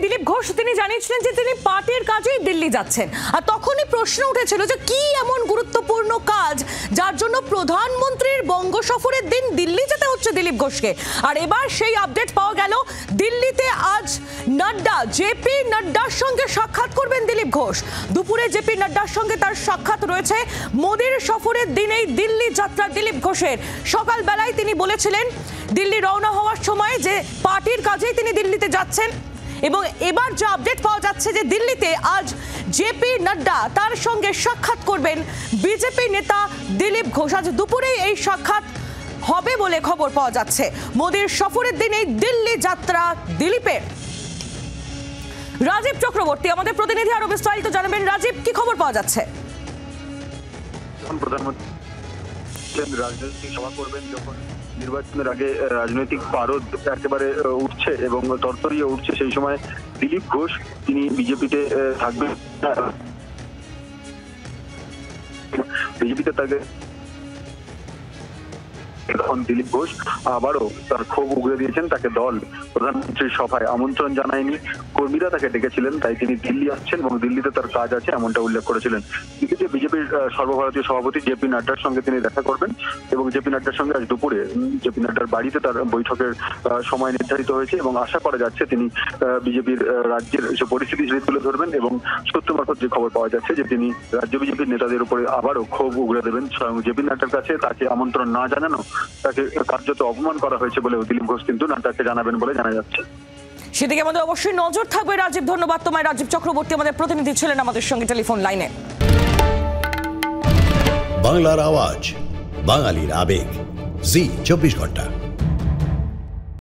দিলীপ ঘোষ তিনি জানিয়েছিলেন যে তিনি পার্টির কাজেই দিল্লি যাচ্ছেন, আর তখনই প্রশ্ন উঠেছিল যে কি এমন গুরুত্বপূর্ণ কাজ যার জন্য প্রধানমন্ত্রীর বঙ্গ সফরের দিন দিল্লি যেতে হচ্ছে দিলীপ ঘোষকে। আর এবার সেই আপডেট পাওয়া গেল, দিল্লিতে আজ নাড্ডা, জেপি নাড্ডার সঙ্গে সাক্ষাৎ করবেন দিলীপ ঘোষ। দুপুরে জেপি নাড্ডার সঙ্গে তার সাক্ষাৎ রয়েছে। মোদির সফরের দিনেই দিল্লি যাত্রা দিলীপ ঘোষের। সকালবেলায় তিনি বলেছিলেন দিল্লি রওনা হওয়ার সময় যে পার্টির কাজেই তিনি দিল্লিতে যাচ্ছেন, এবং এবার যে আপডেট পাওয়া যাচ্ছে যে দিল্লিতে আজ জেপি নাড্ডা তার সঙ্গে সাক্ষাৎ করবেন বিজেপি নেতা দিলীপ ঘোষ। আজ দুপুরেই এই সাক্ষাৎ হবে বলে খবর পাওয়া যাচ্ছে। মোদির সফরের দিনেই দিল্লি যাত্রা দিলীপের। রাজীব চক্রবর্তী আমাদের প্রতিনিধি আরো বিস্তারিত জানাবেন। রাজীব, কি খবর পাওয়া যাচ্ছে? প্রধানমন্ত্রী রাজনৈতিক সভা করবেন যখন নির্বাচনের আগে রাজনৈতিক পারদ একেবারে উঠছে এবং তরতরিয়ে উঠছে, সেই সময় দিলীপ ঘোষ তিনি বিজেপিতে থাকবেন। বিজেপিতে তাকে তখন দিলীপ ঘোষ আবারও তার ক্ষোভ উগড়ে দিয়েছেন। তাকে দল প্রধানমন্ত্রীর সভায় আমন্ত্রণ জানায়নি, কর্মীরা তাকে ডেকেছিলেন, তাই তিনি দিল্লি আসছেন এবং দিল্লিতে তার কাজ আছে এমনটা উল্লেখ করেছিলেন। দিল্লিতে বিজেপির সর্বভারতীয় সভাপতি জেপি নাড্ডার সঙ্গে তিনি দেখা করবেন এবং জেপি নাড্ডার সঙ্গে আজ দুপুরে জেপি নাড্ডার বাড়িতে তার বৈঠকের সময় নির্ধারিত হয়েছে এবং আশা করা যাচ্ছে তিনি বিজেপির রাজ্যের যে পরিস্থিতি সেটি তুলে ধরবেন এবং সত্য মারফত যে খবর পাওয়া যাচ্ছে যে তিনি রাজ্য বিজেপির নেতাদের উপরে আবারও ক্ষোভ উগড়ে দেবেন। স্বয়ং জেপি নাড্ডার কাছে তাকে আমন্ত্রণ না জানানো, তাকে কার্যত অপমান করা হয়েছে বলেও দিলীপ ঘোষ কিন্তু নাড্ডাকে জানাবেন বলে জানা যাচ্ছে। সেদিকে আমাদের অবশ্যই নজর থাকবে। রাজীব, ধন্যবাদ তোমায়। রাজীব চক্রবর্তী আমাদের প্রতিনিধি ছিলেন আমাদের সঙ্গে টেলিফোন লাইনে। বাংলার আওয়াজ, বাঙালির আবেগ, জি 24 ঘন্টা।